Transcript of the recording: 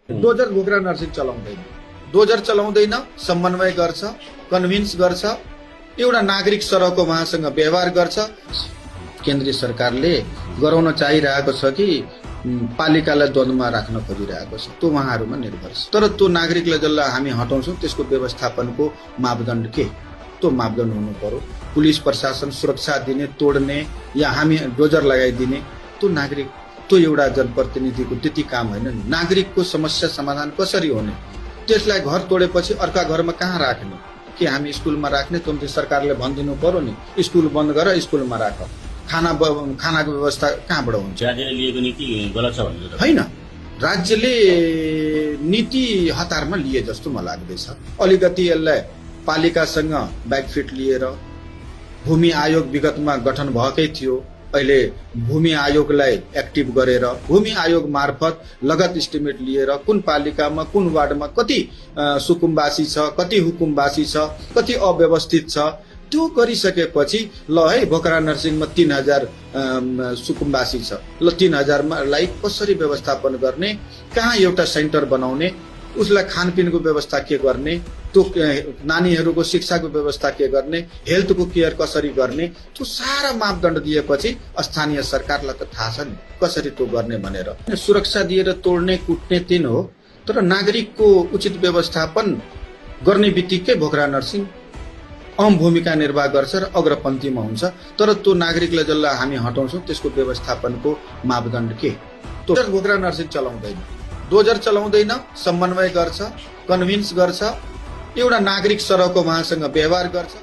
Dozer घोक्रा nursing चलाउँदैन, dozer चलाउँदैन, समन्वय गर्छ, कन्भिन्स गर्छ, एउटा नागरिक सरहको उहाँसँग व्यवहार गर्छ। केन्द्रीय सरकारले गराउन चाहिरहेको छ कि पालिकालाई द्वन्द्वमा राख्न खोजिरहेको छ, त्यो उहाँहरूमा निर्भर छ। तर त्यो नागरिकलाई जसलाई हामी हटाउँछौँ त्यसको व्यवस्थापनको मापदण्ड के, त्यो मापदण्ड हुनु पर्यो। पुलिस प्रशासन सुरक्षा दिने, तोड्ने या हामी डोजर लगाइदिने त्यो नागरिक, त्यो एउटा जनप्रतिनिधिको त्यति काम होइन नि। नागरिकको समस्या समाधान कसरी हुने, त्यसलाई घर तोडेपछि अर्का घरमा कहाँ राख्ने, कि हामी स्कुलमा राख्ने, तुमले सरकारले भनिदिनु पर्यो नि स्कुल बन्द गर, स्कुलमा राख। खानाको व्यवस्था कहाँबाट हुन्छ? राज्यले लिएको नीति गलत छ भन्नु होइन, राज्यले नीति हतारमा लिए जस्तो मलाई लाग्दैछ। अलिकति यसलाई पालिकासँग ब्याकफिट लिएर, भूमि आयोग विगतमा गठन भएकै थियो, अहिले भूमि आयोगलाई एक्टिभ गरेर भूमि आयोग मार्फत लगत इस्टिमेट लिएर कुन पालिकामा कुन वार्डमा कति सुकुम्बासी छ, कति हुकुमबासी छ, कति अव्यवस्थित छ, त्यो गरिसकेपछि ल है भोकरा नर्सिङमा 3000 सुकुम्बासी छ, ल 3000लाई कसरी व्यवस्थापन गर्ने, कहाँ एउटा सेन्टर बनाउने, उसलाई खानपिनको व्यवस्था के गर्ने, त्यो नानीहरूको शिक्षाको व्यवस्था के गर्ने, हेल्थको केयर कसरी गर्ने, त्यो सारा मापदण्ड दिएपछि स्थानीय सरकारलाई त थाहा छ नि कसरी त्यो गर्ने भनेर। सुरक्षा दिएर तोड्ने कुट्ने तीन हो, तर नागरिकको उचित व्यवस्थापन गर्ने बित्तिकै भोकरा नर्सिङ अहम भूमिका निर्वाह गर्छ र अग्रपन्थीमा हुन्छ। तर त्यो नागरिकलाई जसलाई हामी हटाउँछौँ त्यसको व्यवस्थापनको मापदण्ड के, त्यो भोकरा नर्सिङ चलाउँदैन, डोजर चलाउँदैन, समन्वय गर्छ, कन्भिन्स गर्छ, एउटा नागरिक सरहको उहाँसँग व्यवहार गर्छ।